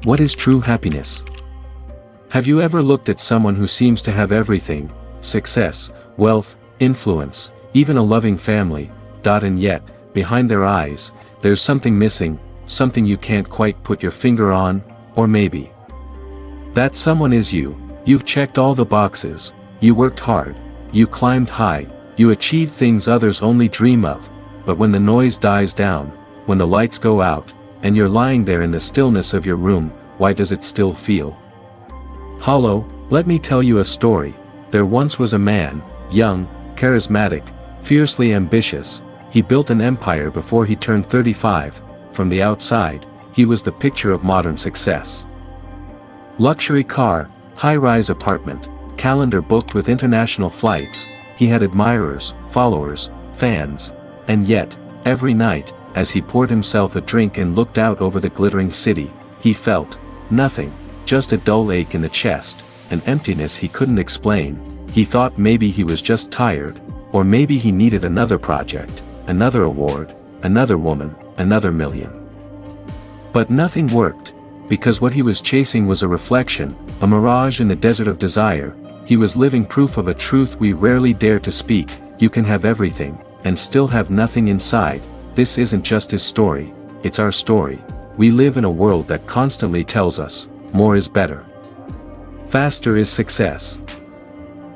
What is true happiness? Have you ever looked at someone who seems to have everything, success, wealth, influence, even a loving family, and yet, behind their eyes, there's something missing, something you can't quite put your finger on, or maybe that someone is you. You've checked all the boxes, you worked hard, you climbed high, you achieved things others only dream of, but when the noise dies down, when the lights go out, and you're lying there in the stillness of your room, why does it still feel hollow? Let me tell you a story. There once was a man, young, charismatic, fiercely ambitious. He built an empire before he turned 35. From the outside, he was the picture of modern success. Luxury car, high-rise apartment, calendar booked with international flights. He had admirers, followers, fans. And yet, every night, as he poured himself a drink and looked out over the glittering city, he felt nothing, just a dull ache in the chest, an emptiness he couldn't explain. He thought maybe he was just tired, or maybe he needed another project, another award, another woman, another million. But nothing worked, because what he was chasing was a reflection, a mirage in the desert of desire. He was living proof of a truth we rarely dare to speak: you can have everything, and still have nothing inside. This isn't just his story, it's our story. We live in a world that constantly tells us, more is better. Faster is success.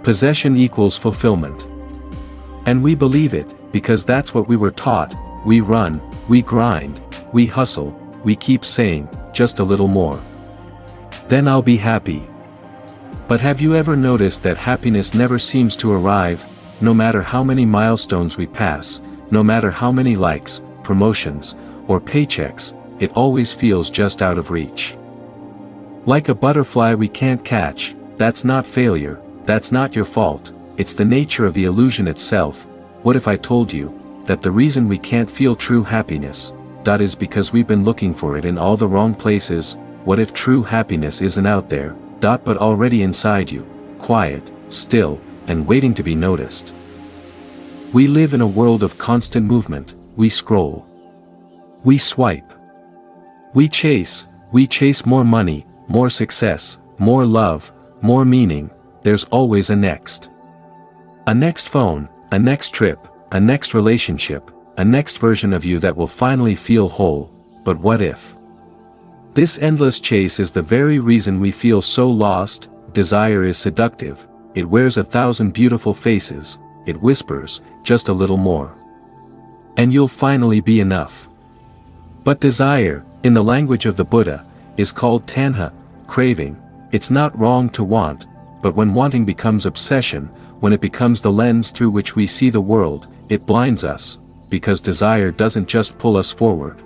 Possession equals fulfillment. And we believe it, because that's what we were taught. We run, we grind, we hustle, we keep saying, just a little more. Then I'll be happy. But have you ever noticed that happiness never seems to arrive? No matter how many milestones we pass, no matter how many likes, promotions, or paychecks, it always feels just out of reach. Like a butterfly we can't catch. That's not failure, that's not your fault, it's the nature of the illusion itself. What if I told you that the reason we can't feel true happiness, is because we've been looking for it in all the wrong places? What if true happiness isn't out there, but already inside you, quiet, still, and waiting to be noticed? We live in a world of constant movement. We scroll, we swipe, we chase more money, more success, more love, more meaning. There's always a next phone, a next trip, a next relationship, a next version of you that will finally feel whole. But what if this endless chase is the very reason we feel so lost? Desire is seductive. It wears 1,000 beautiful faces. It whispers, just a little more, and you'll finally be enough. But desire, in the language of the Buddha, is called tanha, craving. It's not wrong to want, but when wanting becomes obsession, when it becomes the lens through which we see the world, it blinds us, because desire doesn't just pull us forward.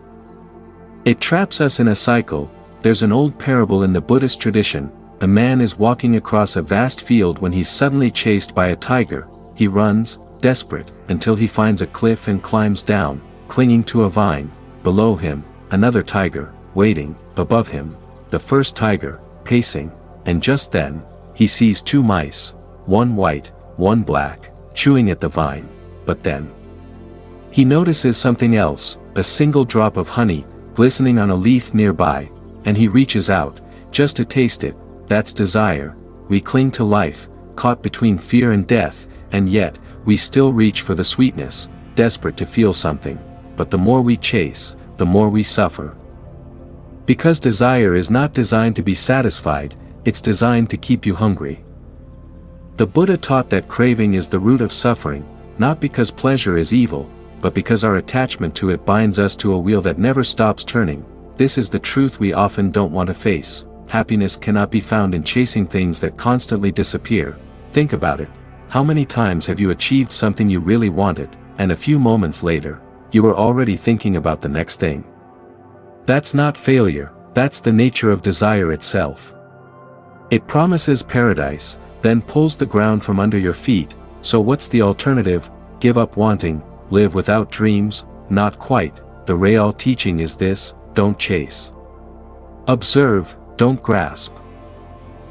It traps us in a cycle. There's an old parable in the Buddhist tradition. A man is walking across a vast field when he's suddenly chased by a tiger. He runs, desperate, until he finds a cliff and climbs down, clinging to a vine. Below him, another tiger, waiting. Above him, the first tiger, pacing. And just then, he sees two mice, one white, one black, chewing at the vine. But then he notices something else, a single drop of honey, glistening on a leaf nearby, and he reaches out, just to taste it. That's desire. We cling to life, caught between fear and death, and yet, we still reach for the sweetness, desperate to feel something. But the more we chase, the more we suffer. Because desire is not designed to be satisfied, it's designed to keep you hungry. The Buddha taught that craving is the root of suffering, not because pleasure is evil, but because our attachment to it binds us to a wheel that never stops turning. This is the truth we often don't want to face. Happiness cannot be found in chasing things that constantly disappear. Think about it. How many times have you achieved something you really wanted, and a few moments later, you were already thinking about the next thing? That's not failure, that's the nature of desire itself. It promises paradise, then pulls the ground from under your feet. So what's the alternative? Give up wanting, live without dreams? Not quite. The real teaching is this: don't chase. Observe, don't grasp.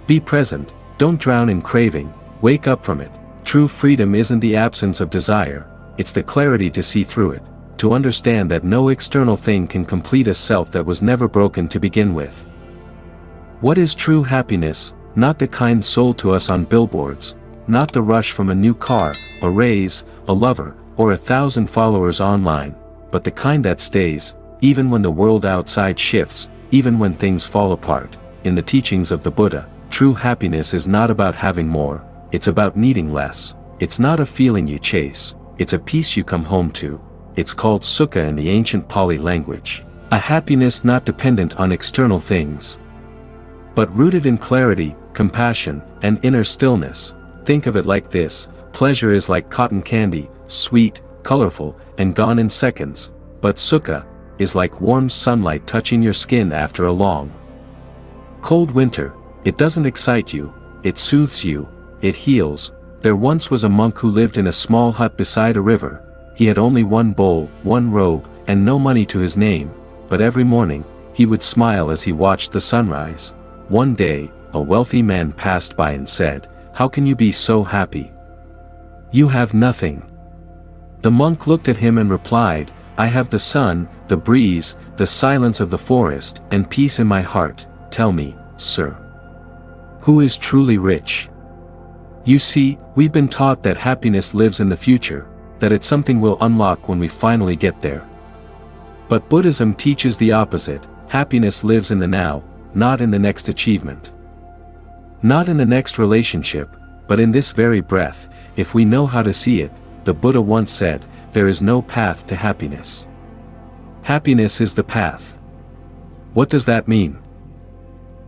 Be present, don't drown in craving, wake up from it. True freedom isn't the absence of desire, it's the clarity to see through it, to understand that no external thing can complete a self that was never broken to begin with. What is true happiness? Not the kind sold to us on billboards, not the rush from a new car, a raise, a lover, or 1,000 followers online, but the kind that stays, even when the world outside shifts, even when things fall apart. In the teachings of the Buddha, true happiness is not about having more, it's about needing less. It's not a feeling you chase, it's a peace you come home to. It's called sukha in the ancient Pali language. A happiness not dependent on external things, but rooted in clarity, compassion, and inner stillness. Think of it like this: pleasure is like cotton candy, sweet, colorful, and gone in seconds, but sukha is like warm sunlight touching your skin after a long, cold winter. It doesn't excite you, it soothes you, it heals. There once was a monk who lived in a small hut beside a river. He had only one bowl, one robe, and no money to his name, but every morning, he would smile as he watched the sunrise. One day, a wealthy man passed by and said, "How can you be so happy? You have nothing." The monk looked at him and replied, "I have the sun, the breeze, the silence of the forest, and peace in my heart. Tell me, sir, who is truly rich?" You see, we've been taught that happiness lives in the future, that it's something we'll unlock when we finally get there. But Buddhism teaches the opposite: happiness lives in the now, not in the next achievement. Not in the next relationship, but in this very breath, if we know how to see it. The Buddha once said, "There is no path to happiness. Happiness is the path." What does that mean?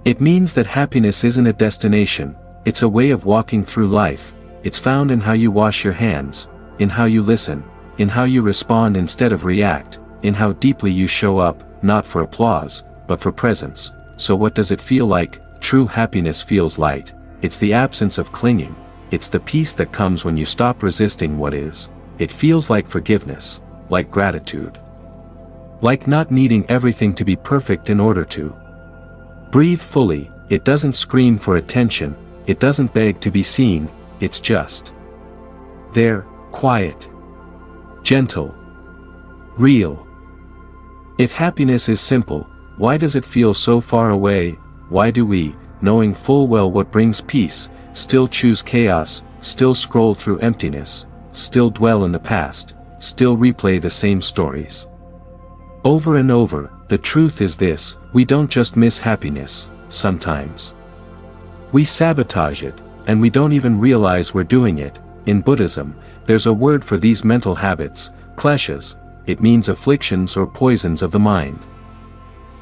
It means that happiness isn't a destination, it's a way of walking through life. It's found in how you wash your hands, in how you listen, in how you respond instead of react, in how deeply you show up, not for applause, but for presence. So what does it feel like? True happiness feels light. It's the absence of clinging. It's the peace that comes when you stop resisting what is. It feels like forgiveness, like gratitude, like not needing everything to be perfect in order to breathe fully. It doesn't scream for attention, it doesn't beg to be seen, it's just there, quiet, gentle, real. If happiness is simple, why does it feel so far away? Why do we, knowing full well what brings peace, still choose chaos, still scroll through emptiness, still dwell in the past, still replay the same stories over and over? The truth is this: we don't just miss happiness, sometimes we sabotage it, and we don't even realize we're doing it. In Buddhism, there's a word for these mental habits: kleshas. It means afflictions or poisons of the mind.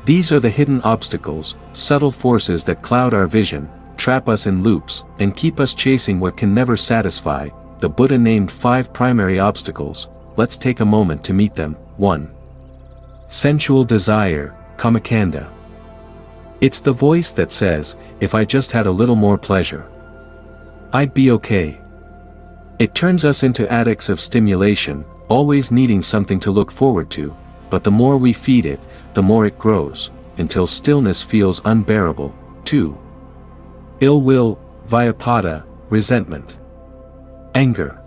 These are the hidden obstacles, subtle forces that cloud our vision, trap us in loops, and keep us chasing what can never satisfy. The Buddha named 5 primary obstacles. Let's take a moment to meet them. 1. Sensual desire, kamacchanda. It's the voice that says, "If I just had a little more pleasure, I'd be okay." It turns us into addicts of stimulation, always needing something to look forward to, but the more we feed it, the more it grows, until stillness feels unbearable. 2. Ill will, vyapada, resentment, anger,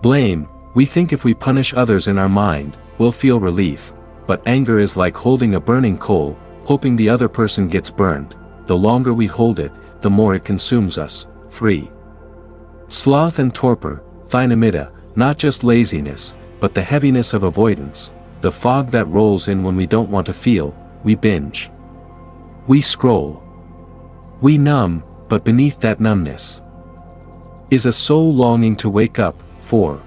blame. We think if we punish others in our mind, we'll feel relief, but anger is like holding a burning coal, hoping the other person gets burned. The longer we hold it, the more it consumes us. 3. Sloth and torpor, thinamida, not just laziness, but the heaviness of avoidance, the fog that rolls in when we don't want to feel. We binge, we scroll, we numb, but beneath that numbness is a soul longing to wake up. 4.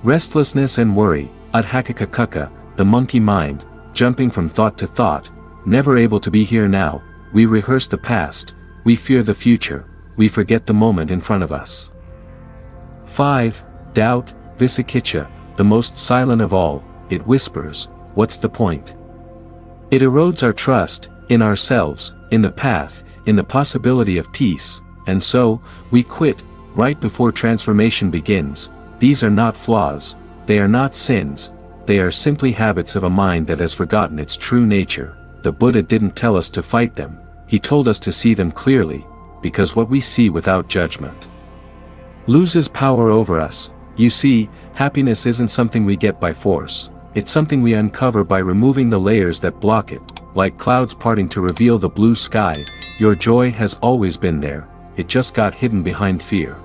Restlessness and worry, adhakakakaka, the monkey mind, jumping from thought to thought, never able to be here now. We rehearse the past, we fear the future, we forget the moment in front of us. 5. Doubt, vicikiccha, the most silent of all. It whispers, "What's the point?" It erodes our trust, in ourselves, in the path, in the possibility of peace, and so, we quit, right before transformation begins. These are not flaws, they are not sins, they are simply habits of a mind that has forgotten its true nature. The Buddha didn't tell us to fight them, he told us to see them clearly, because what we see without judgment loses power over us. You see, happiness isn't something we get by force, it's something we uncover by removing the layers that block it. like clouds parting to reveal the blue sky. Your joy has always been there, it just got hidden behind fear.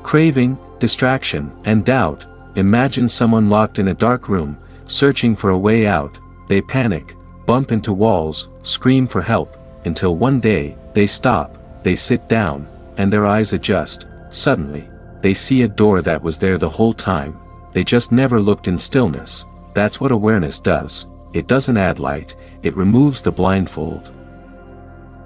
Craving, distraction, and doubt. Imagine someone locked in a dark room, searching for a way out. They panic, bump into walls, scream for help, until one day, they stop, they sit down, and their eyes adjust. Suddenly, they see a door that was there the whole time. They just never looked in stillness. That's what awareness does. It doesn't add light, it removes the blindfold.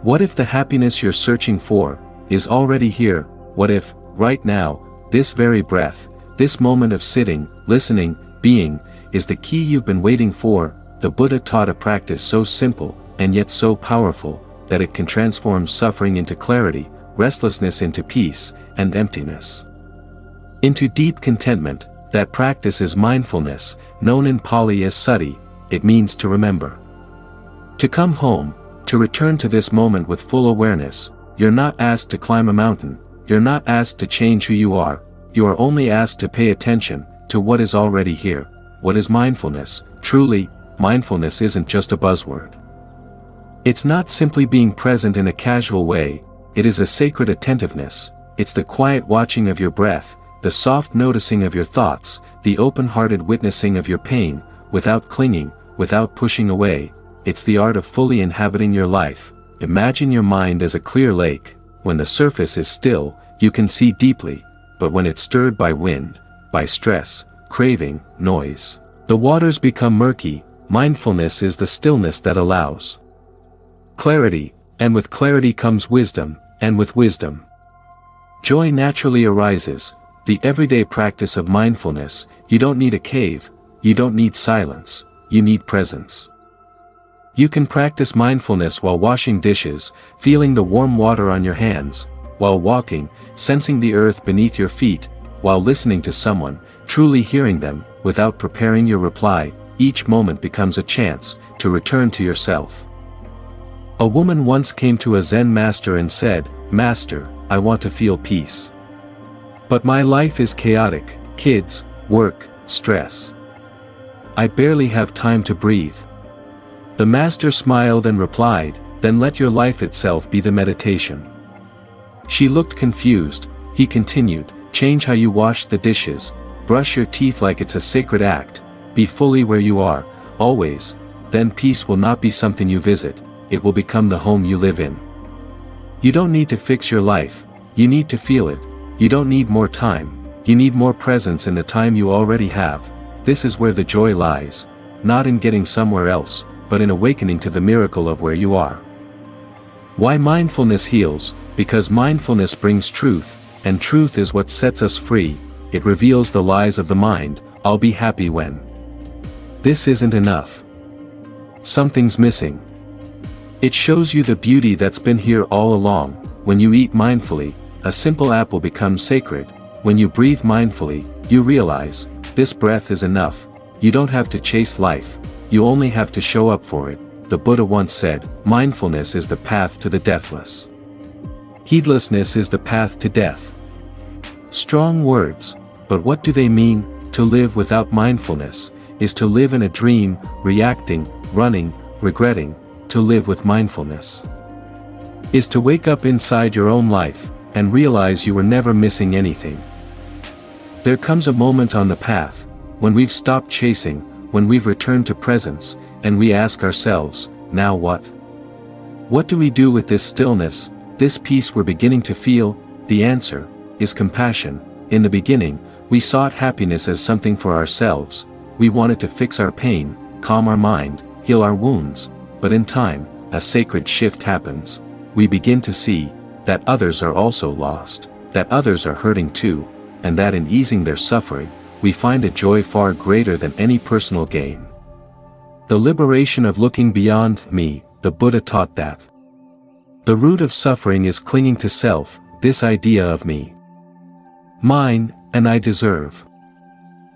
What if the happiness you're searching for is already here? What if, right now, this very breath, this moment of sitting, listening, being, is the key you've been waiting for? The Buddha taught a practice so simple, and yet so powerful, that it can transform suffering into clarity, restlessness into peace, and emptiness into deep contentment. That practice is mindfulness, known in Pali as sati. It means to remember. To come home, to return to this moment with full awareness. You're not asked to climb a mountain, you're not asked to change who you are only asked to pay attention to what is already here. What is mindfulness? Truly, mindfulness isn't just a buzzword. It's not simply being present in a casual way, it is a sacred attentiveness. It's the quiet watching of your breath, the soft noticing of your thoughts, the open-hearted witnessing of your pain, without clinging, without pushing away. It's the art of fully inhabiting your life. Imagine your mind as a clear lake. When the surface is still, you can see deeply, but when it's stirred by wind, by stress, craving, noise, the waters become murky. Mindfulness is the stillness that allows clarity, and with clarity comes wisdom, and with wisdom, joy naturally arises. The everyday practice of mindfulness. You don't need a cave, you don't need silence, you need presence. You can practice mindfulness while washing dishes, feeling the warm water on your hands, while walking, sensing the earth beneath your feet, while listening to someone, truly hearing them, without preparing your reply. Each moment becomes a chance to return to yourself. A woman once came to a Zen master and said, "Master, I want to feel peace. But my life is chaotic, kids, work, stress. I barely have time to breathe." The master smiled and replied, "Then let your life itself be the meditation." She looked confused. He continued, "Change how you wash the dishes, brush your teeth like it's a sacred act, be fully where you are, always, then peace will not be something you visit, it will become the home you live in." You don't need to fix your life, you need to feel it. You don't need more time, you need more presence in the time you already have. This is where the joy lies, not in getting somewhere else, but in awakening to the miracle of where you are. Why mindfulness heals? Because mindfulness brings truth, and truth is what sets us free. It reveals the lies of the mind. I'll be happy when. This isn't enough. Something's missing. It shows you the beauty that's been here all along. When you eat mindfully, a simple apple becomes sacred. When you breathe mindfully, you realize, this breath is enough. You don't have to chase life, you only have to show up for it. The Buddha once said, mindfulness is the path to the deathless. Heedlessness is the path to death. Strong words, but what do they mean? To live without mindfulness is to live in a dream, reacting, running, regretting. To live with mindfulness is to wake up inside your own life and realize you were never missing anything. There comes a moment on the path when we've stopped chasing, when we've returned to presence, and we ask ourselves, now what? What do we do with this stillness, this peace we're beginning to feel? The answer is compassion. In the beginning, we sought happiness as something for ourselves. We wanted to fix our pain, calm our mind, heal our wounds. But in time, a sacred shift happens. We begin to see that others are also lost, that others are hurting too, and that in easing their suffering, we find a joy far greater than any personal gain. The liberation of looking beyond me. The Buddha taught that the root of suffering is clinging to self, this idea of me, mine, and I deserve.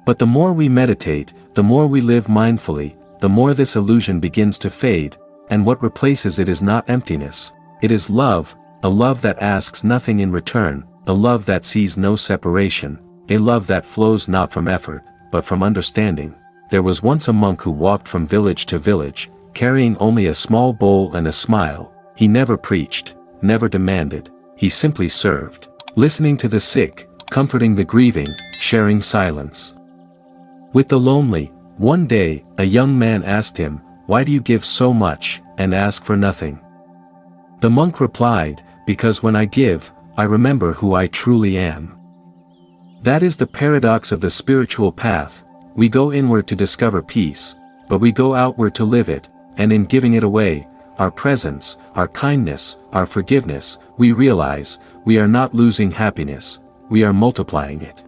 But the more we meditate, the more we live mindfully, the more this illusion begins to fade, and what replaces it is not emptiness, it is love, a love that asks nothing in return, a love that sees no separation, a love that flows not from effort, but from understanding. There was once a monk who walked from village to village, carrying only a small bowl and a smile. He never preached, never demanded, he simply served, listening to the sick, comforting the grieving, sharing silence with the lonely. One day, a young man asked him, "Why do you give so much, and ask for nothing?" The monk replied, "Because when I give, I remember who I truly am." That is the paradox of the spiritual path. We go inward to discover peace, but we go outward to live it, and in giving it away, our presence, our kindness, our forgiveness, we realize, we are not losing happiness, we are multiplying it.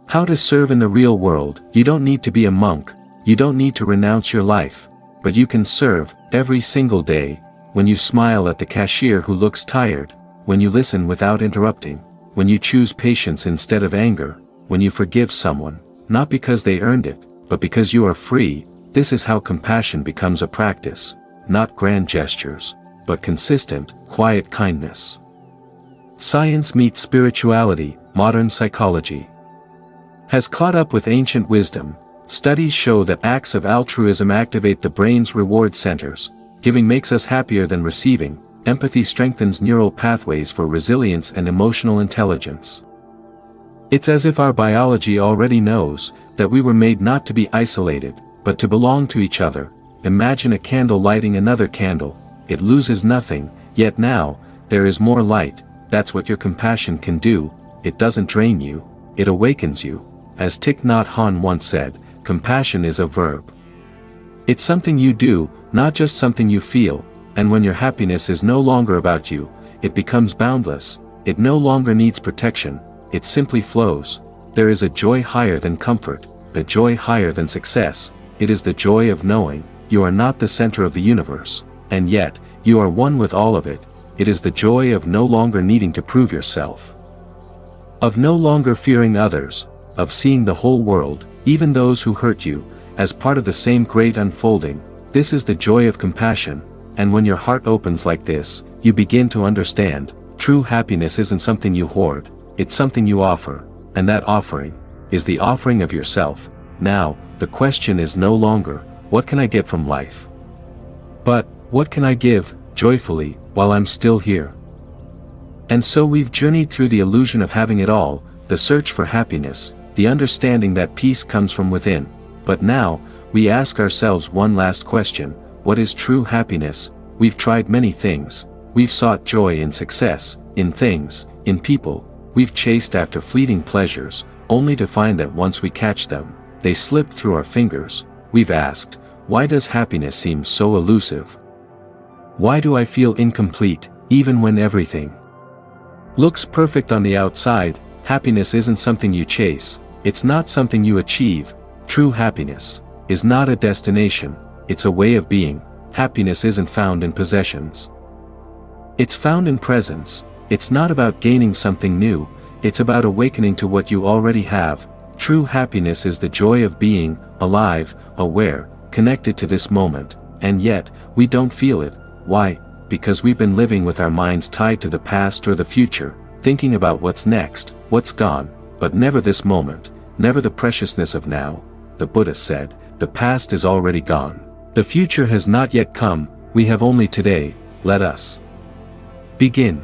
How to serve in the real world. You don't need to be a monk, you don't need to renounce your life, but you can serve, every single day, when you smile at the cashier who looks tired, when you listen without interrupting, when you choose patience instead of anger, when you forgive someone, not because they earned it, but because you are free. This is how compassion becomes a practice, not grand gestures, but consistent, quiet kindness. Science meets spirituality. Modern psychology has caught up with ancient wisdom. Studies show that acts of altruism activate the brain's reward centers. Giving makes us happier than receiving. Empathy strengthens neural pathways for resilience and emotional intelligence. It's as if our biology already knows that we were made not to be isolated, but to belong to each other. Imagine a candle lighting another candle. It loses nothing, yet now, there is more light. That's what your compassion can do. It doesn't drain you, it awakens you. As Thich Nhat Hanh once said, compassion is a verb. It's something you do, not just something you feel, and when your happiness is no longer about you, it becomes boundless. It no longer needs protection, it simply flows. There is a joy higher than comfort, a joy higher than success. It is the joy of knowing, you are not the center of the universe, and yet, you are one with all of it. It is the joy of no longer needing to prove yourself, of no longer fearing others, of seeing the whole world, even those who hurt you, as part of the same great unfolding. This is the joy of compassion, and when your heart opens like this, you begin to understand, true happiness isn't something you hoard, it's something you offer, and that offering is the offering of yourself. Now, the question is no longer, what can I get from life? But, what can I give, joyfully, while I'm still here? And so we've journeyed through the illusion of having it all, the search for happiness, the understanding that peace comes from within. But now, we ask ourselves one last question: what is true happiness? We've tried many things. We've sought joy in success, in things, in people. We've chased after fleeting pleasures, only to find that once we catch them, they slip through our fingers. We've asked, why does happiness seem so elusive? Why do I feel incomplete, even when everything looks perfect on the outside? Happiness isn't something you chase, it's not something you achieve. True happiness is not a destination, it's a way of being. Happiness isn't found in possessions, it's found in presence. It's not about gaining something new, it's about awakening to what you already have. True happiness is the joy of being alive, aware, connected to this moment, and yet, we don't feel it. Why? Because we've been living with our minds tied to the past or the future, thinking about what's next, what's gone, but never this moment, never the preciousness of now. The Buddhist said, the past is already gone. The future has not yet come, we have only today. Let us begin.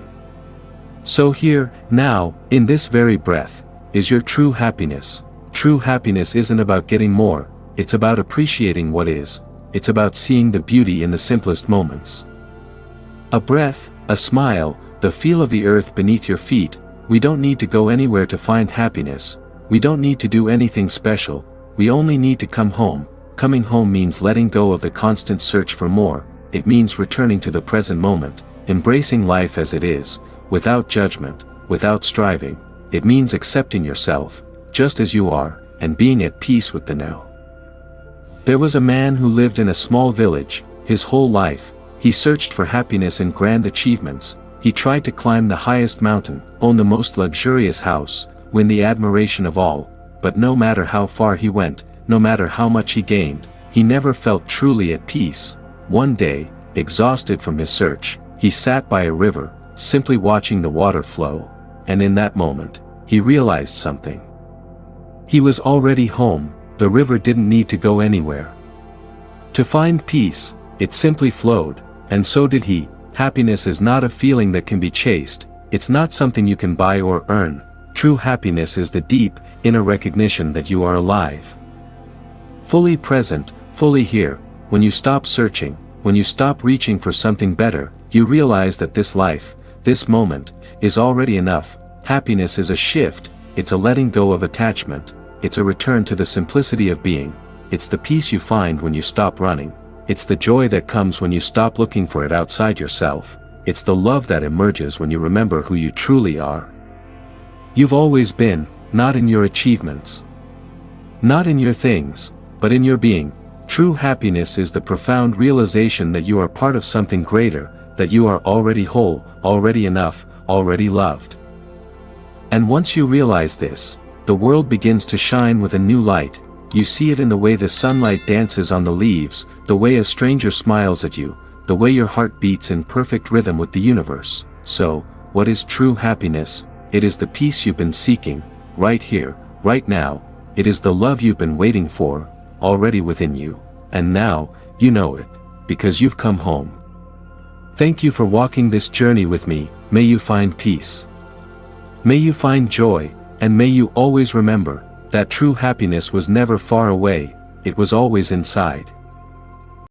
So here, now, in this very breath, is your true happiness. True happiness isn't about getting more, it's about appreciating what is. It's about seeing the beauty in the simplest moments. A breath, a smile, the feel of the earth beneath your feet. We don't need to go anywhere to find happiness. We don't need to do anything special. We only need to come home. Coming home means letting go of the constant search for more. It means returning to the present moment, embracing life as it is, without judgment, without striving. It means accepting yourself, just as you are, and being at peace with the now. There was a man who lived in a small village. His whole life, he searched for happiness in grand achievements. He tried to climb the highest mountain, own the most luxurious house, win the admiration of all, but no matter how far he went, no matter how much he gained, he never felt truly at peace. One day, exhausted from his search, he sat by a river, simply watching the water flow, and in that moment, he realized something. He was already home, the river didn't need to go anywhere to find peace. It simply flowed, and so did he. Happiness is not a feeling that can be chased, it's not something you can buy or earn. True happiness is the deep, inner recognition that you are alive. Fully present, fully here. When you stop searching, when you stop reaching for something better, you realize that this life, this moment, is already enough. Happiness is a shift, it's a letting go of attachment, it's a return to the simplicity of being, it's the peace you find when you stop running, it's the joy that comes when you stop looking for it outside yourself, it's the love that emerges when you remember who you truly are. You've always been, not in your achievements, not in your things, but in your being. True happiness is the profound realization that you are part of something greater, that you are already whole, already enough, already loved. And once you realize this, the world begins to shine with a new light. You see it in the way the sunlight dances on the leaves, the way a stranger smiles at you, the way your heart beats in perfect rhythm with the universe. So, what is true happiness? It is the peace you've been seeking, right here, right now. It is the love you've been waiting for, already within you. And now, you know it, because you've come home. Thank you for walking this journey with me. May you find peace. May you find joy, and may you always remember that true happiness was never far away, it was always inside.